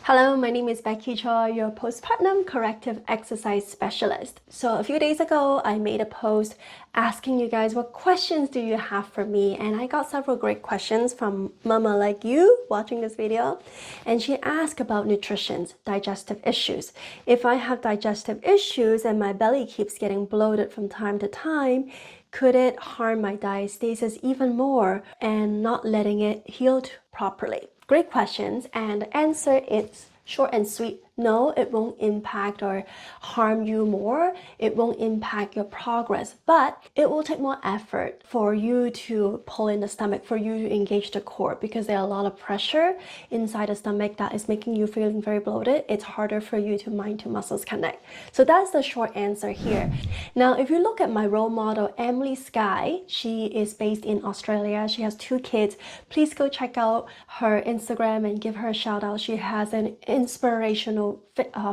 Hello, my name is Becky Choi, your postpartum corrective exercise specialist. So a few days ago, I made a post asking you guys what questions do you have for me, and I got several great questions from mama like you watching this video. And she asked about nutrition, digestive issues. If I have digestive issues and my belly keeps getting bloated from time to time, could it harm my diastasis even more and not letting it heal properly? Great questions, and the answer is short and sweet. No, it won't impact or harm you more. It won't impact your progress, but it will take more effort for you to pull in the stomach, for you to engage the core, because there are a lot of pressure inside the stomach that is making you feeling very bloated. It's harder for you to mind to muscles connect. So that's the short answer here. Now, if you look at my role model, Emily Skye, she is based in Australia. She has 2 kids. Please go check out her Instagram and give her a shout out. She has an inspirational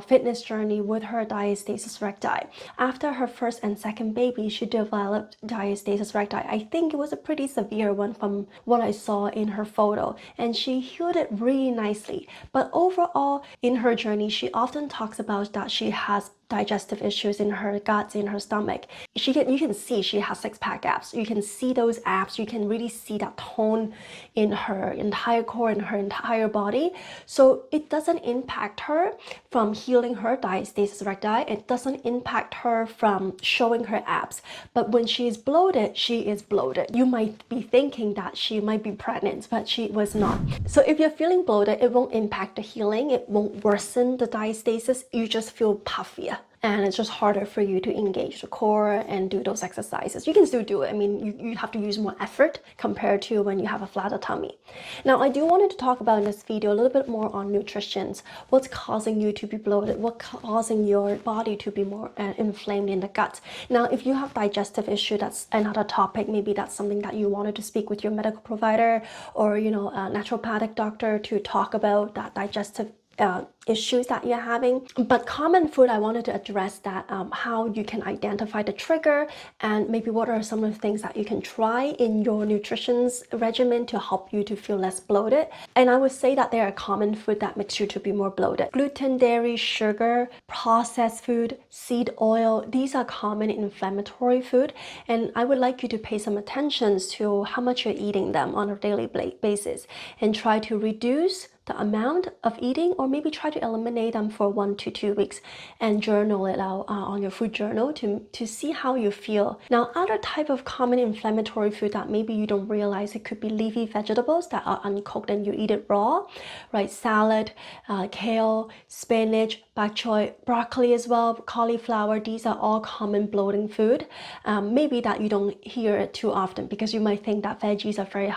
fitness journey with her diastasis recti. After her first and second baby, she developed diastasis recti. I think it was a pretty severe one from what I saw in her photo, and she healed it really nicely. But overall, in her journey, she often talks about that she has digestive issues in her guts, in her stomach. You can see she has 6-pack abs. You can see those abs. You can really see that tone in her entire core, in her entire body. So it doesn't impact her from healing her diastasis recti. It doesn't impact her from showing her abs. But when she is bloated, she is bloated. You might be thinking that she might be pregnant, but she was not. So if you're feeling bloated, it won't impact the healing. It won't worsen the diastasis. You just feel puffier. And it's just harder for you to engage the core and do those exercises. You can still do it. I mean, you have to use more effort compared to when you have a flatter tummy. Now, I do wanted to talk about in this video a little bit more on nutrition. What's causing you to be bloated? What's causing your body to be more inflamed in the gut? Now, if you have digestive issue, that's another topic. Maybe that's something that you wanted to speak with your medical provider or, a naturopathic doctor to talk about that digestive issues that you're having. But common food, I wanted to address that, how you can identify the trigger and maybe what are some of the things that you can try in your nutrition regimen to help you to feel less bloated. And I would say that there are common food that makes you to be more bloated. Gluten, dairy, sugar, processed food, seed oil, these are common inflammatory food, and I would like you to pay some attention to how much you're eating them on a daily basis and try to reduce the amount of eating, or maybe try to eliminate them for 1 to 2 weeks and journal it out on your food journal to see how you feel. Now, other type of common inflammatory food that maybe you don't realize, it could be leafy vegetables that are uncooked and you eat it raw, right? Salad, kale, spinach, bok choy, broccoli as well, cauliflower. These are all common bloating food. Maybe that you don't hear it too often because you might think that veggies are very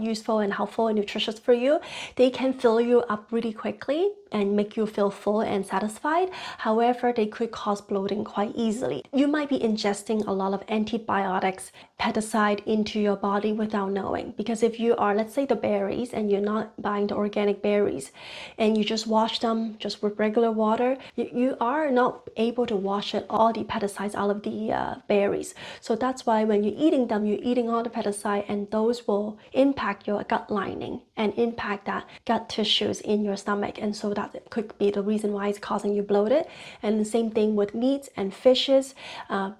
useful and helpful and nutritious for you. They can fill you up really quickly and make you feel full and satisfied. However, they could cause bloating quite easily. You might be ingesting a lot of antibiotics, pesticide into your body without knowing. Because if you are, let's say, the berries, and you're not buying the organic berries, and you just wash them just with regular water, you are not able to wash all the pesticides out of the berries. So that's why when you're eating them, you're eating all the pesticide, and those will impact your gut lining and impact that gut tissues in your stomach. And so that could be the reason why it's causing you bloated. And the same thing with meats and fishes.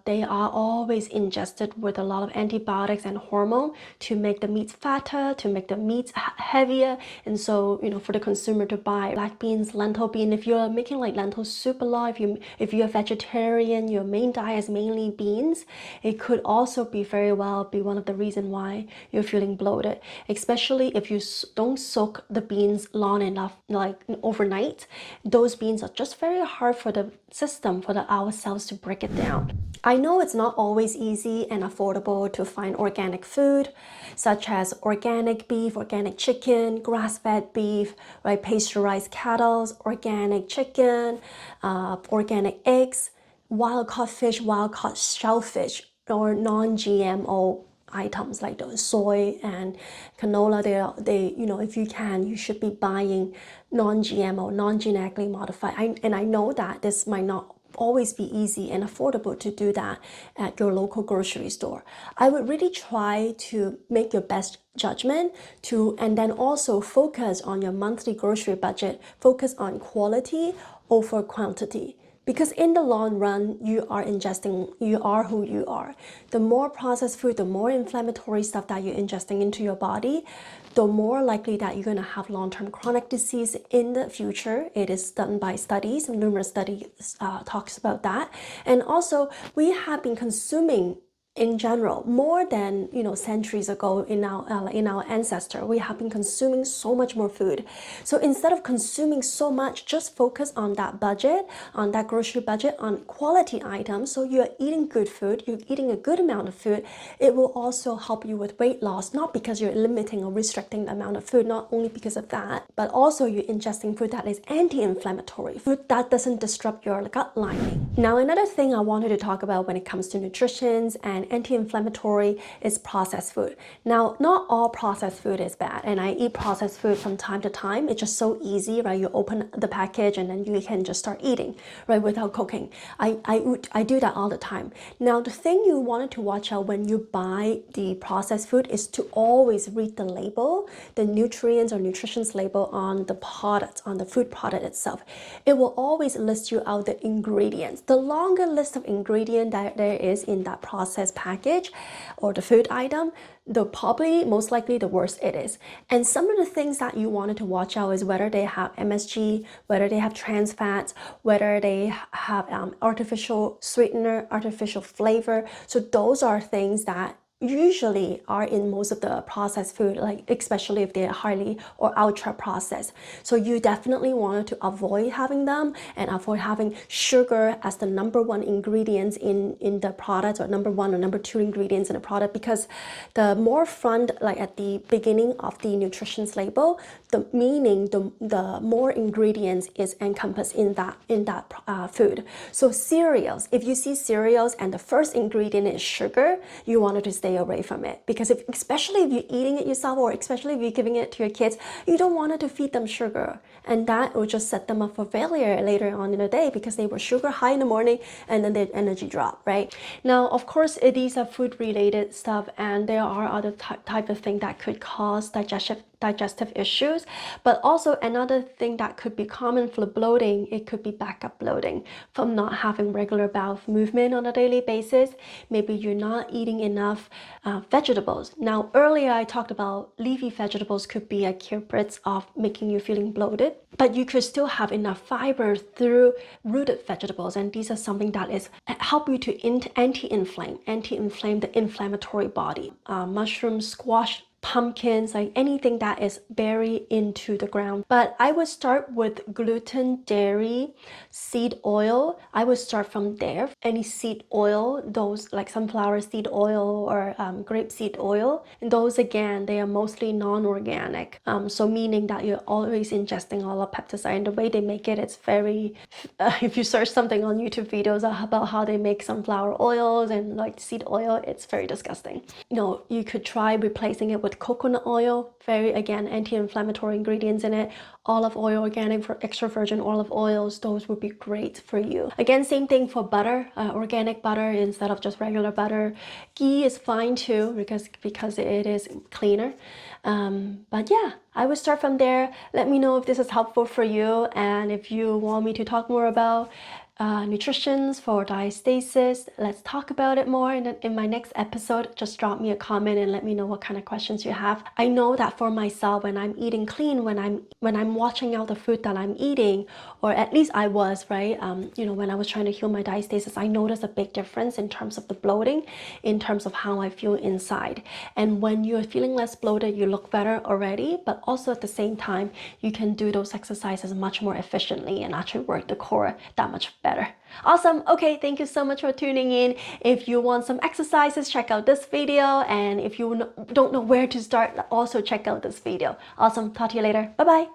They are always ingested with a lot of antibiotics and hormone to make the meats fatter, to make the meats heavier. And so, for the consumer to buy black beans, lentil bean, if you're making like lentil soup a lot, if you're a vegetarian, your main diet is mainly beans, it could also be very well be one of the reasons why you're feeling bloated, especially if you don't soak the beans long enough, like overnight. Those beans are just very hard for the system, for our cells to break it down. I know it's not always easy and affordable to find organic food, such as organic beef, organic chicken, grass-fed beef, right, pasteurized cattle, organic chicken, organic eggs, wild-caught fish, wild-caught shellfish, or non-GMO items like the soy and canola. They if you can, you should be buying non-GMO, non-genetically modified. And I know that this might not always be easy and affordable to do that at your local grocery store. I would really try to make your best judgment and then also focus on your monthly grocery budget, focus on quality over quantity. Because in the long run, you are who you are. The more processed food, the more inflammatory stuff that you're ingesting into your body, the more likely that you're going to have long-term chronic disease in the future. It is done by studies, and numerous studies talks about that. And also, we have been consuming in general, more than centuries ago in our ancestor, we have been consuming so much more food. So instead of consuming so much, just focus on that budget, on that grocery budget, on quality items. So you're eating good food, you're eating a good amount of food. It will also help you with weight loss, not because you're limiting or restricting the amount of food, not only because of that, but also you're ingesting food that is anti-inflammatory, food that doesn't disrupt your gut lining. Now, another thing I wanted to talk about when it comes to nutrition and anti-inflammatory is processed food. Now, not all processed food is bad, and I eat processed food from time to time. It's just so easy, right? You open the package and then you can just start eating, right, without cooking. I do that all the time. Now, the thing you wanted to watch out when you buy the processed food is to always read the label, the nutrients or nutrition label on the product, on the food product itself. It will always list you out the ingredients. The longer list of ingredients that there is in that processed package or the food item, the most likely the worse it is. And some of the things that you wanted to watch out is whether they have MSG, whether they have trans fats, whether they have artificial sweetener, artificial flavor. So those are things that usually are in most of the processed food, like especially if they're highly or ultra processed. So you definitely want to avoid having them and avoid having sugar as the number one ingredients in the product, or number one or number two ingredients in the product, because the more front, like at the beginning of the nutrition label, the more ingredients is encompassed in that food. So cereals, if you see cereals and the first ingredient is sugar, you wanted to stay away from it, because especially if you're eating it yourself, or especially if you're giving it to your kids, you don't want to feed them sugar, and that will just set them up for failure later on in the day, because they were sugar high in the morning and then their energy drop, right? Now, of course, these are food related stuff, and there are other type of things that could cause digestive issues. But also another thing that could be common for bloating, it could be backup bloating from not having regular bowel movement on a daily basis. Maybe you're not eating enough vegetables. Now, earlier I talked about leafy vegetables could be a culprit of making you feeling bloated, but you could still have enough fiber through rooted vegetables, and these are something that is help you to anti-inflame the inflammatory body. Mushrooms, squash, pumpkins, like anything that is buried into the ground. But I would start with gluten, dairy, seed oil. I would start from there. Any seed oil, those like sunflower seed oil or grapeseed oil, and those again, they are mostly non-organic. So meaning that you're always ingesting all of pesticide, and the way they make it, it's very, if you search something on YouTube videos about how they make sunflower oils and like seed oil, it's very disgusting. You could try replacing it with coconut oil, very, again, anti-inflammatory ingredients in it. Olive oil, organic for extra virgin olive oils, those would be great for you. Again, same thing for butter, organic butter instead of just regular butter. Ghee is fine too, because it is cleaner. But yeah, I would start from there. Let me know if this is helpful for you, and if you want me to talk more about nutrition for diastasis, let's talk about it more in my next episode. Just drop me a comment and let me know what kind of questions you have. I know that for myself, when I'm eating clean, when I'm watching out the food that I'm eating, or at least I was, right, when I was trying to heal my diastasis, I noticed a big difference in terms of the bloating, in terms of how I feel inside. And when you're feeling less bloated, you look better already, but also at the same time, you can do those exercises much more efficiently and actually work the core that much better. Awesome. Okay, thank you so much for tuning in. If you want some exercises, check out this video, and if you don't know where to start, also check out this video. Awesome. Talk to you later. Bye bye.